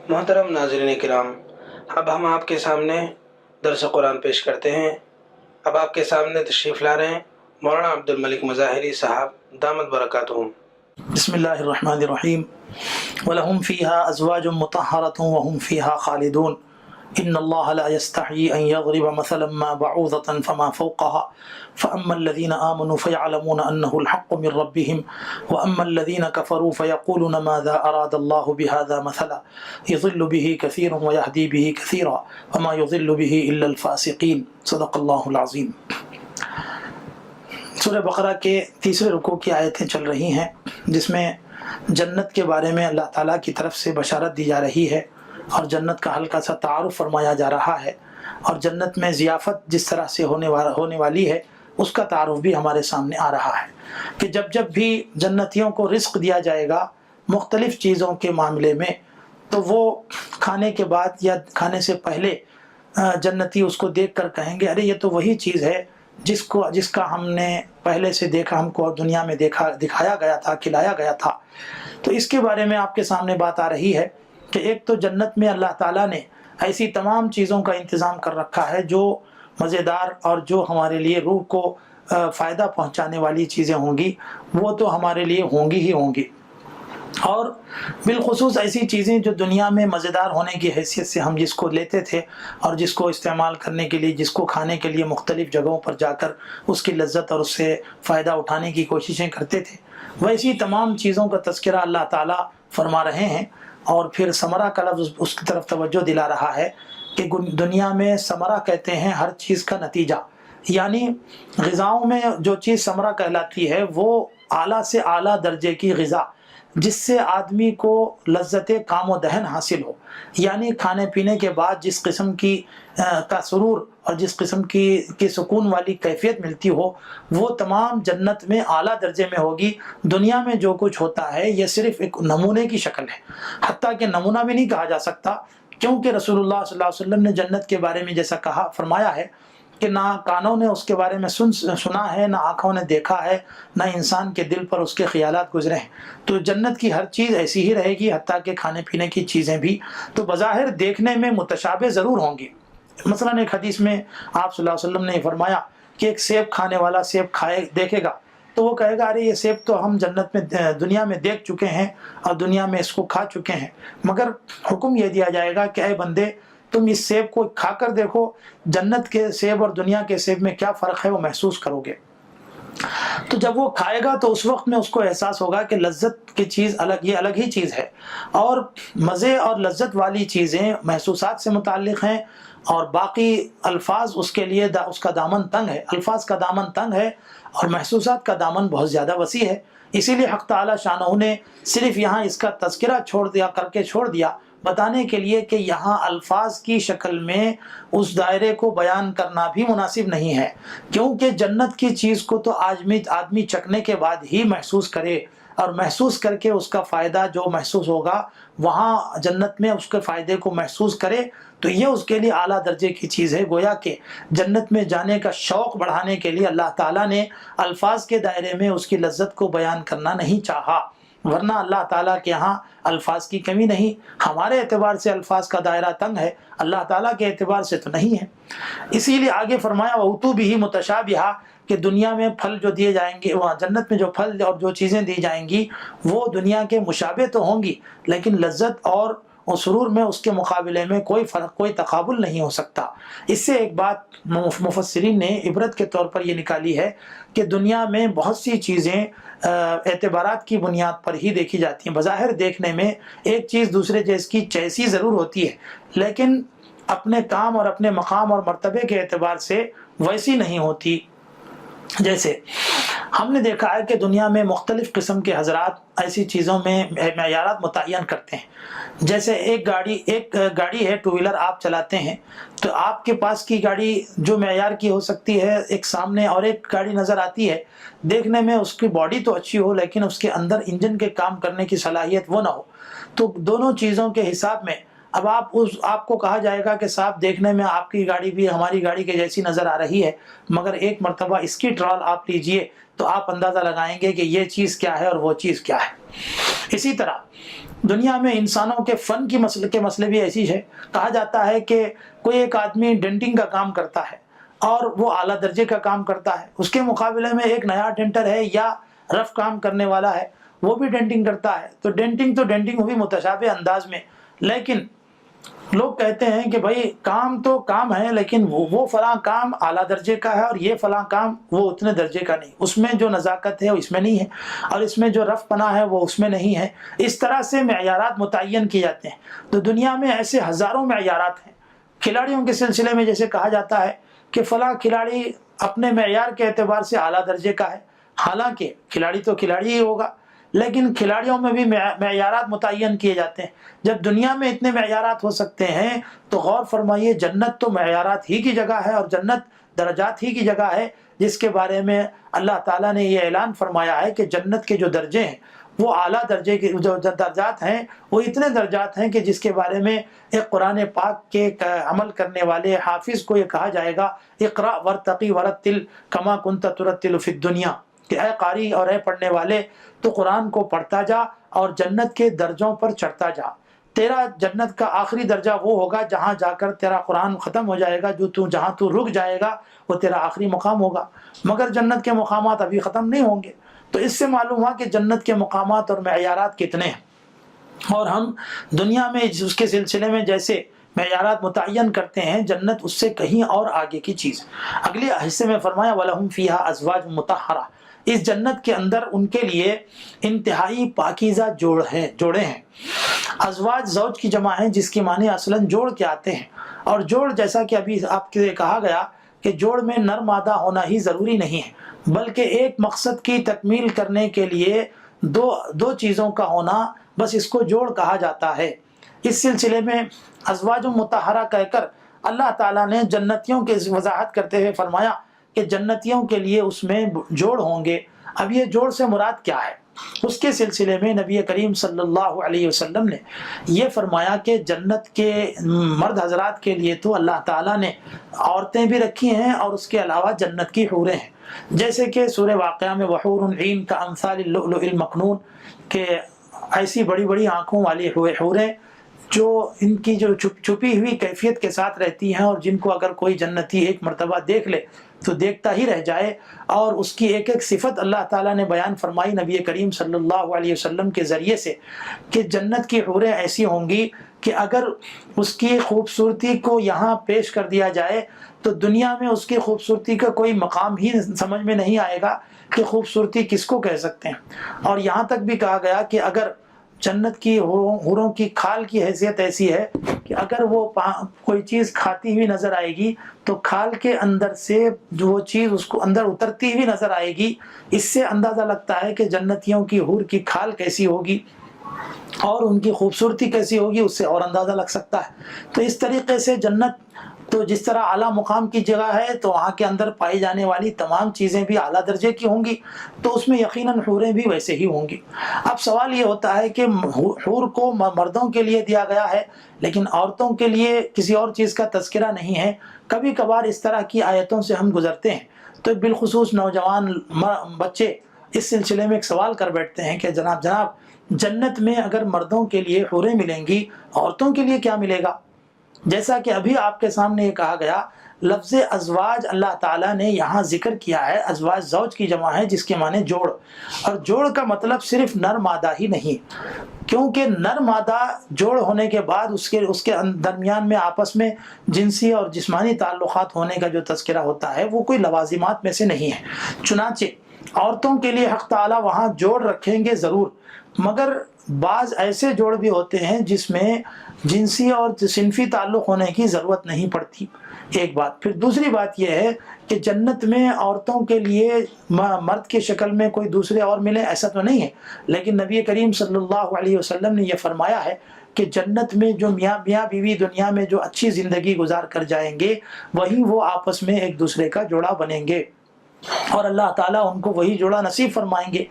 محترم ناظرین کرام، اب ہم آپ کے سامنے درس قرآن پیش کرتے ہیں۔ اب آپ کے سامنے تشریف لا رہے ہیں مولانا عبد الملک مظاہری صاحب دامت برکاتہم۔ بسم اللہ الرحمن الرحیم وَلَهُمْ فِيهَا أَزْوَاجٌ مُطَهَّرَةٌ وَهُمْ فِيهَا خَالِدُونَ إِنَّ اللَّهَ لَا يَسْتَحْيِي أَن يَضْرِبَ مَثَلًا مَا بَعُوضَةً فَمَا فَوْقَهَا فَأَمَّا الَّذِينَ آمَنُوا فَيَعْلَمُونَ أَنَّهُ الْحَقُّ مِنْ رَبِّهِمْ وَأَمَّا الَّذِينَ كَفَرُوا فَيَقُولُونَ مَاذَا أَرَادَ اللَّهُ بِهَذَا مَثَلًا يُضِلُّ بِهِ كَثِيرًا وَيَهْدِي بِهِ كَثِيرًا وَمَا يُضِلُّ بِهِ إِلَّا الْفَاسِقِينَ۔ صدق اللہ العظیم۔ سورہ بقرہ کے تیسرے رکوع کی آیتیں چل رہی ہیں جس میں جنت کے بارے میں اللہ تعالیٰ کی طرف سے بشارت دی جا رہی ہے اور جنت کا ہلکا سا تعارف فرمایا جا رہا ہے، اور جنت میں ضیافت جس طرح سے ہونے والی ہے اس کا تعارف بھی ہمارے سامنے آ رہا ہے کہ جب بھی جنتیوں کو رزق دیا جائے گا مختلف چیزوں کے معاملے میں، تو وہ کھانے کے بعد یا کھانے سے پہلے جنتی اس کو دیکھ کر کہیں گے ارے یہ تو وہی چیز ہے جس کا ہم نے پہلے سے دیکھا، ہم کو دنیا میں دکھایا گیا تھا، کھلایا گیا تھا۔ تو اس کے بارے میں آپ کے سامنے بات آ رہی ہے کہ ایک تو جنت میں اللہ تعالیٰ نے ایسی تمام چیزوں کا انتظام کر رکھا ہے جو مزیدار اور جو ہمارے لیے روح کو فائدہ پہنچانے والی چیزیں ہوں گی، وہ تو ہمارے لیے ہوں گی ہی ہوں گی، اور بالخصوص ایسی چیزیں جو دنیا میں مزیدار ہونے کی حیثیت سے ہم جس کو لیتے تھے اور جس کو استعمال کرنے کے لیے، جس کو کھانے کے لیے مختلف جگہوں پر جا کر اس کی لذت اور اس سے فائدہ اٹھانے کی کوششیں کرتے تھے، ویسی تمام چیزوں کا تذکرہ اللہ تعالیٰ فرما رہے ہیں۔ اور پھر ثمرہ کا لفظ اس کی طرف توجہ دلا رہا ہے کہ دنیا میں ثمرہ کہتے ہیں ہر چیز کا نتیجہ، یعنی غذاؤں میں جو چیز ثمرہ کہلاتی ہے وہ اعلیٰ سے اعلیٰ درجے کی غذا جس سے آدمی کو لذت کام و دہن حاصل ہو، یعنی کھانے پینے کے بعد جس قسم کی کا سرور اور جس قسم کی سکون والی کیفیت ملتی ہو، وہ تمام جنت میں اعلیٰ درجے میں ہوگی۔ دنیا میں جو کچھ ہوتا ہے یہ صرف ایک نمونے کی شکل ہے، حتیٰ کہ نمونہ بھی نہیں کہا جا سکتا، کیونکہ رسول اللہ صلی اللہ علیہ وسلم نے جنت کے بارے میں جیسا فرمایا ہے کہ نہ کانوں نے اس کے بارے میں سنا ہے، نہ آنکھوں نے دیکھا ہے، نہ انسان کے دل پر اس کے خیالات گزرے ہیں۔ تو جنت کی ہر چیز ایسی ہی رہے گی، حتیٰ کہ کھانے پینے کی چیزیں بھی تو بظاہر دیکھنے میں متشابہ ضرور ہوں گی۔ مثلا ایک حدیث میں آپ صلی اللہ علیہ وسلم نے فرمایا کہ ایک سیب کھانے والا سیب دیکھے گا تو وہ کہے گا ارے یہ سیب تو ہم جنت میں دنیا میں دیکھ چکے ہیں اور دنیا میں اس کو کھا چکے ہیں، مگر حکم یہ دیا جائے گا کہ اے بندے تم اس سیب کو کھا کر دیکھو، جنت کے سیب اور دنیا کے سیب میں کیا فرق ہے وہ محسوس کرو گے۔ تو جب وہ کھائے گا تو اس وقت میں اس کو احساس ہوگا کہ لذت کی چیز یہ الگ ہی چیز ہے، اور مزے اور لذت والی چیزیں محسوسات سے متعلق ہیں، اور باقی الفاظ اس کے لیے اس کا دامن تنگ ہے، الفاظ کا دامن تنگ ہے اور محسوسات کا دامن بہت زیادہ وسیع ہے۔ اسی لیے حق تعالی شانہ نے صرف یہاں اس کا تذکرہ چھوڑ دیا بتانے کے لیے کہ یہاں الفاظ کی شکل میں اس دائرے کو بیان کرنا بھی مناسب نہیں ہے، کیونکہ جنت کی چیز کو تو آدمی چکھنے کے بعد ہی محسوس کرے، اور محسوس کر کے اس کا فائدہ جو محسوس ہوگا وہاں جنت میں اس کے فائدے کو محسوس کرے تو یہ اس کے لیے اعلیٰ درجے کی چیز ہے۔ گویا کہ جنت میں جانے کا شوق بڑھانے کے لیے اللہ تعالیٰ نے الفاظ کے دائرے میں اس کی لذت کو بیان کرنا نہیں چاہا، ورنہ اللہ تعالیٰ کے ہاں الفاظ کی کمی نہیں۔ ہمارے اعتبار سے الفاظ کا دائرہ تنگ ہے، اللہ تعالیٰ کے اعتبار سے تو نہیں ہے۔ اسی لیے آگے فرمایا وَأُوتُوا بِهِ مُتَشَابِهًا کہ دنیا میں پھل جو دیے جائیں گے، وہاں جنت میں جو پھل اور جو چیزیں دی جائیں گی وہ دنیا کے مشابہ تو ہوں گی، لیکن لذت اور سرور میں اس کے مقابلے میں کوئی فرق، کوئی تقابل نہیں ہو سکتا۔ اس سے ایک بات مفسرین نے عبرت کے طور پر یہ نکالی ہے کہ دنیا میں بہت سی چیزیں اعتبارات کی بنیاد پر ہی دیکھی جاتی ہیں۔ بظاہر دیکھنے میں ایک چیز دوسرے چیز کی جیسی ضرور ہوتی ہے، لیکن اپنے کام اور اپنے مقام اور مرتبے کے اعتبار سے ویسی نہیں ہوتی۔ جیسے ہم نے دیکھا ہے کہ دنیا میں مختلف قسم کے حضرات ایسی چیزوں میں معیارات متعین کرتے ہیں۔ جیسے ایک گاڑی ہے، ٹو ویلر آپ چلاتے ہیں تو آپ کے پاس کی گاڑی جو معیار کی ہو سکتی ہے، ایک سامنے اور ایک گاڑی نظر آتی ہے، دیکھنے میں اس کی باڈی تو اچھی ہو لیکن اس کے اندر انجن کے کام کرنے کی صلاحیت وہ نہ ہو، تو دونوں چیزوں کے حساب میں اب آپ کو کہا جائے گا کہ صاحب دیکھنے میں آپ کی گاڑی بھی ہماری گاڑی کے جیسی نظر آ رہی ہے، مگر ایک مرتبہ اس کی ٹرال آپ لیجئے تو آپ اندازہ لگائیں گے کہ یہ چیز کیا ہے اور وہ چیز کیا ہے۔ اسی طرح دنیا میں انسانوں کے فن کی مسئلے بھی ایسی ہے. کہا جاتا ہے کہ کوئی ایک آدمی ڈینٹنگ کا کام کرتا ہے اور وہ اعلیٰ درجے کا کام کرتا ہے، اس کے مقابلے میں ایک نیا ڈینٹر ہے یا رف کام کرنے والا ہے، وہ بھی ڈینٹنگ کرتا ہے. تو ڈینٹنگ ہوئی متشابہ انداز میں، لیکن لوگ کہتے ہیں کہ بھائی کام تو کام ہے، لیکن وہ فلاں کام اعلیٰ درجے کا ہے اور یہ فلاں کام وہ اتنے درجے کا نہیں، اس میں جو نزاکت ہے وہ اس میں نہیں ہے، اور اس میں جو رف پنا ہے وہ اس میں نہیں ہے. اس طرح سے معیارات متعین کیے جاتے ہیں. تو دنیا میں ایسے ہزاروں معیارات ہیں. کھلاڑیوں کے سلسلے میں جیسے کہا جاتا ہے کہ فلاں کھلاڑی اپنے معیار کے اعتبار سے اعلیٰ درجے کا ہے، حالانکہ کھلاڑی تو کھلاڑی ہی ہوگا، لیکن کھلاڑیوں میں بھی معیارات متعین کیے جاتے ہیں. جب دنیا میں اتنے معیارات ہو سکتے ہیں تو غور فرمائیے، جنت تو معیارات ہی کی جگہ ہے اور جنت درجات ہی کی جگہ ہے، جس کے بارے میں اللہ تعالیٰ نے یہ اعلان فرمایا ہے کہ جنت کے جو درجے ہیں وہ اعلیٰ درجے کے جو درجات ہیں وہ اتنے درجات ہیں کہ جس کے بارے میں ایک قرآن پاک کے عمل کرنے والے حافظ کو یہ کہا جائے گا، اقرأ ورتقی ورتل کما کنت ترتل فی الدنیا، کہ اے قاری اور اے پڑھنے والے تو قرآن کو پڑھتا جا اور جنت کے درجوں پر چڑھتا جا. تیرا جنت کا آخری درجہ وہ ہوگا جہاں جا کر تیرا قرآن ختم ہو جائے گا، جہاں تو رک جائے گا وہ تیرا آخری مقام ہوگا. مگر جنت کے مقامات ابھی ختم نہیں ہوں گے. تو اس سے معلوم ہوا کہ جنت کے مقامات اور معیارات کتنے ہیں، اور ہم دنیا میں اس کے سلسلے میں جیسے معیارات متعین کرتے ہیں، جنت اس سے کہیں اور آگے کی چیز. اگلے حصے میں فرمایا وَلَهُمْ فِيهَا أَزْوَاجٌ مُطَهَّرَةٌ، اس جنت کے اندر ان کے لیے انتہائی پاکیزہ جوڑے ہیں. ازواج زوج کی جمع ہے، جس کی معنی اصلاً جوڑ کے آتے ہیں، اور جوڑ جیسا کہ ابھی آپ کے کہا گیا کہ جوڑ میں نر مادہ ہونا ہی ضروری نہیں ہے، بلکہ ایک مقصد کی تکمیل کرنے کے لیے دو چیزوں کا ہونا، بس اس کو جوڑ کہا جاتا ہے. اس سلسلے میں ازواج مطہرہ کہہ کر اللہ تعالیٰ نے جنتیوں کی وضاحت کرتے ہوئے فرمایا کہ جنتیوں کے لیے اس میں جوڑ ہوں گے. اب یہ جوڑ سے مراد کیا ہے؟ اس کے سلسلے میں نبی کریم صلی اللہ علیہ وسلم نے یہ فرمایا کہ جنت کے مرد حضرات کے لیے تو اللہ تعالیٰ نے عورتیں بھی رکھی ہیں، اور اس کے علاوہ جنت کی حوریں ہیں، جیسے کہ سورہ واقعہ میں وحور عین کا امثال اللؤلؤ المکنون، کہ ایسی بڑی بڑی آنکھوں والی حوریں جو ان کی جو چھپی ہوئی کیفیت کے ساتھ رہتی ہیں، اور جن کو اگر کوئی جنتی ایک مرتبہ دیکھ لے تو دیکھتا ہی رہ جائے. اور اس کی ایک ایک صفت اللہ تعالیٰ نے بیان فرمائی نبی کریم صلی اللہ علیہ وسلم کے ذریعے سے، کہ جنت کی حوریں ایسی ہوں گی کہ اگر اس کی خوبصورتی کو یہاں پیش کر دیا جائے تو دنیا میں اس کی خوبصورتی کا کوئی مقام ہی سمجھ میں نہیں آئے گا کہ خوبصورتی کس کو کہہ سکتے ہیں. اور یہاں تک بھی کہا گیا کہ اگر جنت کی حوروں کی کھال کی حیثیت ایسی ہے کہ اگر وہ کوئی چیز کھاتی ہوئی نظر آئے گی تو کھال کے اندر سے جو وہ چیز اس کو اندر اترتی ہوئی نظر آئے گی. اس سے اندازہ لگتا ہے کہ جنتیوں کی حور کی کھال کیسی ہوگی اور ان کی خوبصورتی کیسی ہوگی، اس سے اور اندازہ لگ سکتا ہے. تو اس طریقے سے جنت تو جس طرح اعلیٰ مقام کی جگہ ہے تو وہاں کے اندر پائی جانے والی تمام چیزیں بھی اعلیٰ درجے کی ہوں گی، تو اس میں یقیناً حوریں بھی ویسے ہی ہوں گی. اب سوال یہ ہوتا ہے کہ حور کو مردوں کے لیے دیا گیا ہے لیکن عورتوں کے لیے کسی اور چیز کا تذکرہ نہیں ہے. کبھی کبھار اس طرح کی آیتوں سے ہم گزرتے ہیں تو بالخصوص نوجوان بچے اس سلسلے میں ایک سوال کر بیٹھتے ہیں کہ جناب جنت میں اگر مردوں کے لیے حوریں ملیں گی، عورتوں کے لیے کیا ملے گا؟ جیسا کہ ابھی آپ کے سامنے یہ کہا گیا، لفظ ازواج اللہ تعالیٰ نے یہاں ذکر کیا ہے، ازواج زوج کی جمع ہے جس کے معنی جوڑ، اور جوڑ کا مطلب صرف نر مادہ ہی نہیں، کیونکہ نر مادہ جوڑ ہونے کے بعد اس کے درمیان میں آپس میں جنسی اور جسمانی تعلقات ہونے کا جو تذکرہ ہوتا ہے وہ کوئی لوازمات میں سے نہیں ہے. چنانچہ عورتوں کے لیے حق تعالیٰ وہاں جوڑ رکھیں گے ضرور، مگر بعض ایسے جوڑ بھی ہوتے ہیں جس میں جنسی اور صنفی تعلق ہونے کی ضرورت نہیں پڑتی. ایک بات. پھر دوسری بات یہ ہے کہ جنت میں عورتوں کے لیے مرد کی شکل میں کوئی دوسرے اور ملے ایسا تو نہیں ہے، لیکن نبی کریم صلی اللہ علیہ وسلم نے یہ فرمایا ہے کہ جنت میں جو میاں بیوی دنیا میں جو اچھی زندگی گزار کر جائیں گے وہی وہ آپس میں ایک دوسرے کا جوڑا بنیں گے، اور اللہ تعالیٰ ان کو وہی جوڑا نصیب فرمائیں گے.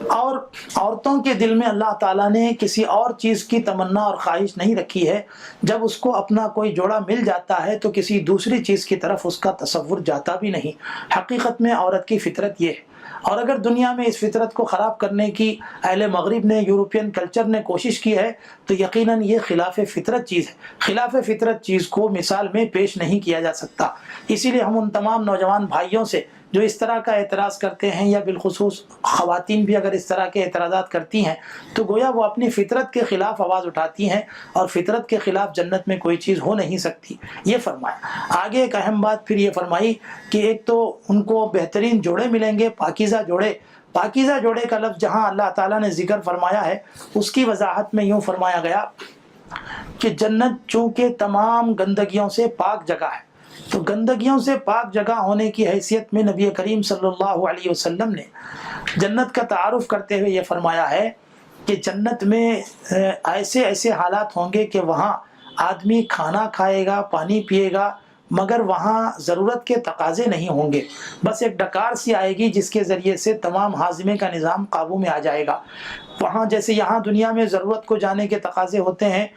اور عورتوں کے دل میں اللہ تعالیٰ نے کسی اور چیز کی تمنا اور خواہش نہیں رکھی ہے. جب اس کو اپنا کوئی جوڑا مل جاتا ہے تو کسی دوسری چیز کی طرف اس کا تصور جاتا بھی نہیں. حقیقت میں عورت کی فطرت یہ ہے. اور اگر دنیا میں اس فطرت کو خراب کرنے کی اہل مغرب نے، یورپین کلچر نے کوشش کی ہے تو یقیناً یہ خلاف فطرت چیز ہے۔ خلاف فطرت چیز کو مثال میں پیش نہیں کیا جا سکتا۔ اسی لیے ہم ان تمام نوجوان بھائیوں سے جو اس طرح کا اعتراض کرتے ہیں، یا بالخصوص خواتین بھی اگر اس طرح کے اعتراضات کرتی ہیں، تو گویا وہ اپنی فطرت کے خلاف آواز اٹھاتی ہیں، اور فطرت کے خلاف جنت میں کوئی چیز ہو نہیں سکتی، یہ فرمایا۔ آگے ایک اہم بات پھر یہ فرمائی کہ ایک تو ان کو بہترین جوڑے ملیں گے، پاکیزہ جوڑے۔ پاکیزہ جوڑے کا لفظ جہاں اللہ تعالیٰ نے ذکر فرمایا ہے، اس کی وضاحت میں یوں فرمایا گیا کہ جنت چونکہ تمام گندگیوں سے پاک جگہ ہے، تو گندگیوں سے پاک جگہ ہونے کی حیثیت میں نبی کریم صلی اللہ علیہ وسلم نے جنت کا تعارف کرتے ہوئے یہ فرمایا ہے کہ جنت میں ایسے ایسے حالات ہوں گے کہ وہاں آدمی کھانا کھائے گا، پانی پیے گا، مگر وہاں ضرورت کے تقاضے نہیں ہوں گے، بس ایک ڈکار سی آئے گی جس کے ذریعے سے تمام ہاضمے کا نظام قابو میں آ جائے گا۔ وہاں جیسے یہاں دنیا میں ضرورت کو جانے کے تقاضے ہوتے ہیں،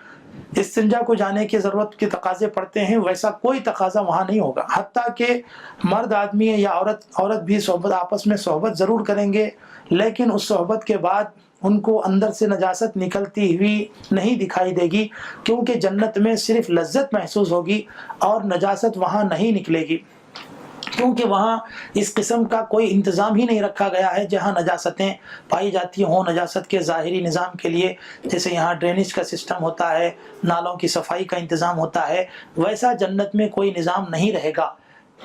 استنجا کو جانے کی ضرورت کے تقاضے پڑتے ہیں، ویسا کوئی تقاضا وہاں نہیں ہوگا۔ حتیٰ کہ مرد آدمی یا عورت بھی آپس میں صحبت ضرور کریں گے، لیکن اس صحبت کے بعد ان کو اندر سے نجاست نکلتی ہوئی نہیں دکھائی دے گی، کیونکہ جنت میں صرف لذت محسوس ہوگی اور نجاست وہاں نہیں نکلے گی، کیونکہ وہاں اس قسم کا کوئی انتظام ہی نہیں رکھا گیا ہے جہاں نجاستیں پائی جاتی ہوں۔ نجاست کے ظاہری نظام کے لیے جیسے یہاں ڈرینیج کا سسٹم ہوتا ہے، نالوں کی صفائی کا انتظام ہوتا ہے، ویسا جنت میں کوئی نظام نہیں رہے گا۔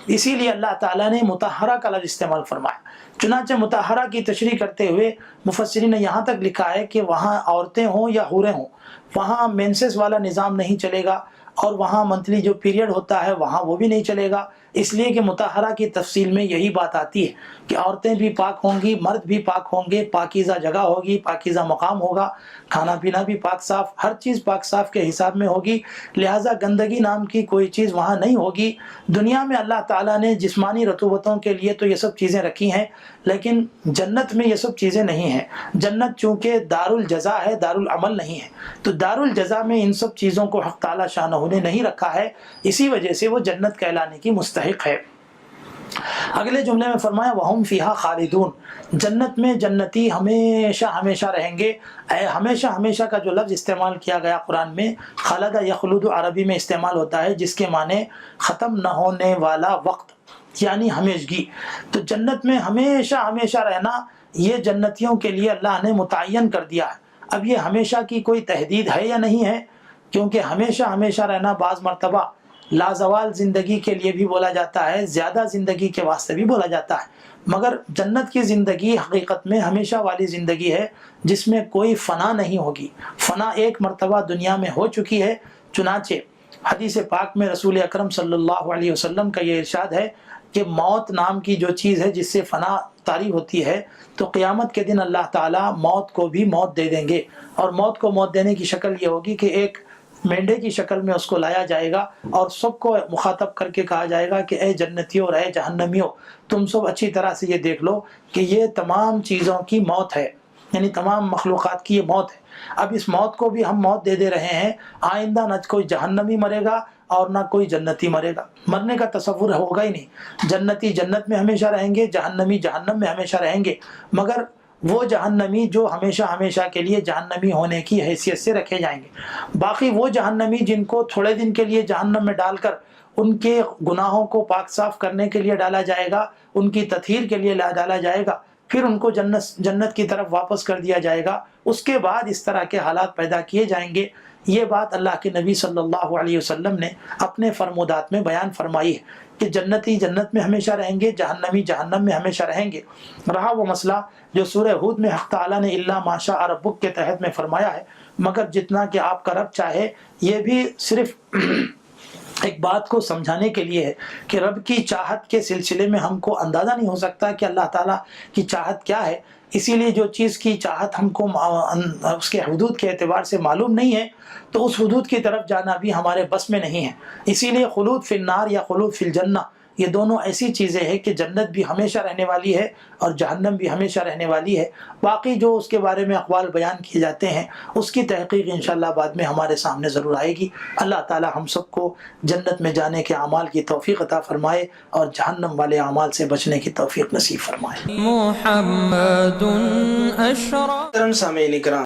اسی لیے اللہ تعالیٰ نے مطہرہ کا لفظ استعمال فرمایا۔ چنانچہ مطہرہ کی تشریح کرتے ہوئے مفسرین نے یہاں تک لکھا ہے کہ وہاں عورتیں ہوں یا حوریں ہوں، وہاں مینسس والا نظام نہیں چلے گا، اور وہاں منتھلی جو پیریڈ ہوتا ہے وہاں وہ بھی نہیں چلے گا، اس لیے کہ مطہرہ کی تفصیل میں یہی بات آتی ہے کہ عورتیں بھی پاک ہوں گی، مرد بھی پاک ہوں گے، پاکیزہ جگہ ہوگی، پاکیزہ مقام ہوگا، کھانا پینا بھی پاک صاف، ہر چیز پاک صاف کے حساب میں ہوگی، لہٰذا گندگی نام کی کوئی چیز وہاں نہیں ہوگی۔ دنیا میں اللہ تعالیٰ نے جسمانی رطوبتوں کے لیے تو یہ سب چیزیں رکھی ہیں، لیکن جنت میں یہ سب چیزیں نہیں ہیں۔ جنت چونکہ دار الجزا ہے، دار العمل نہیں ہے، تو دار الجزا میں ان سب چیزوں کو حق تعالیٰ شانہ نے نہیں رکھا ہے، اسی وجہ سے وہ جنت کہلانے کی مستحق ہے۔ اگلے جملے میں فرمایا وَهُمْ فِيهَا خَالِدُونَ، جنت میں جنتی ہمیشہ ہمیشہ رہیں گے۔ ہمیشہ ہمیشہ کا جو لفظ استعمال کیا گیا قرآن میں، خلد یخلد عربی میں استعمال ہوتا ہے، جس کے معنی ختم نہ ہونے والا وقت، یعنی ہمیشگی۔ تو جنت میں ہمیشہ ہمیشہ رہنا یہ جنتیوں کے لیے اللہ نے متعین کر دیا ہے۔ اب یہ ہمیشہ کی کوئی تحدید ہے یا نہیں ہے، کیونکہ ہمیشہ ہمیشہ رہنا بعض مرتبہ لازوال زندگی کے لیے بھی بولا جاتا ہے، زیادہ زندگی کے واسطے بھی بولا جاتا ہے، مگر جنت کی زندگی حقیقت میں ہمیشہ والی زندگی ہے جس میں کوئی فنا نہیں ہوگی۔ فنا ایک مرتبہ دنیا میں ہو چکی ہے، چنانچہ حدیث پاک میں رسول اکرم صلی اللہ علیہ وسلم کا یہ ارشاد ہے کہ موت نام کی جو چیز ہے جس سے فنا طاری ہوتی ہے، تو قیامت کے دن اللہ تعالیٰ موت کو بھی موت دے دیں گے، اور موت کو موت دینے کی شکل یہ ہوگی کہ ایک مینڈے کی شکل میں اس کو لایا جائے گا، اور سب کو مخاطب کر کے کہا جائے گا کہ اے جنتیوں اور اے جہنمیوں، تم سب اچھی طرح سے یہ دیکھ لو کہ یہ تمام چیزوں کی موت ہے، یعنی تمام مخلوقات کی یہ موت ہے۔ اب اس موت کو بھی ہم موت دے رہے ہیں، آئندہ نہ کوئی جہنمی مرے گا اور نہ کوئی جنتی مرے گا، مرنے کا تصور ہوگا ہی نہیں۔ جنتی جنت میں ہمیشہ رہیں گے، جہنمی جہنم میں ہمیشہ رہیں گے، مگر وہ جہنمی جو ہمیشہ ہمیشہ کے لیے جہنمی ہونے کی حیثیت سے رکھے جائیں گے۔ باقی وہ جہنمی جن کو تھوڑے دن کے لیے جہنم میں ڈال کر ان کے گناہوں کو پاک صاف کرنے کے لیے ڈالا جائے گا، ان کی تطہیر کے لیے ڈالا جائے گا، پھر ان کو جنت کی طرف واپس کر دیا جائے گا، اس کے بعد اس طرح کے حالات پیدا کیے جائیں گے۔ یہ بات اللہ کے نبی صلی اللہ علیہ وسلم نے اپنے فرمودات میں بیان فرمائی ہے کہ جنتی جنت میں ہمیشہ رہیں گے، جہنمی جہنم میں ہمیشہ رہیں گے۔ رہا وہ مسئلہ جو سورہ ہود میں حق تعالیٰ نے الا ما شاء ربک کے تحت میں فرمایا ہے، مگر جتنا کہ آپ کا رب چاہے، یہ بھی صرف ایک بات کو سمجھانے کے لیے ہے کہ رب کی چاہت کے سلسلے میں ہم کو اندازہ نہیں ہو سکتا کہ اللہ تعالیٰ کی چاہت کیا ہے، اسی لیے جو چیز کی چاہت ہم کو اس کے حدود کے اعتبار سے معلوم نہیں ہے تو اس حدود کی طرف جانا بھی ہمارے بس میں نہیں ہے۔ اسی لیے خلود فی النار یا خلود فی الجنہ یہ دونوں ایسی چیزیں ہیں کہ جنت بھی ہمیشہ رہنے والی ہے اور جہنم بھی ہمیشہ رہنے والی ہے. باقی جو اس کے بارے میں اقوال بیان کیے جاتے ہیں اس کی تحقیق انشاءاللہ بعد میں ہمارے سامنے ضرور آئے گی. اللہ تعالی ہم سب کو جنت میں جانے کے اعمال کی توفیق عطا فرمائے اور جہنم والے اعمال سے بچنے کی توفیق نصیب فرمائے. محمد اشرف. سامعین کرام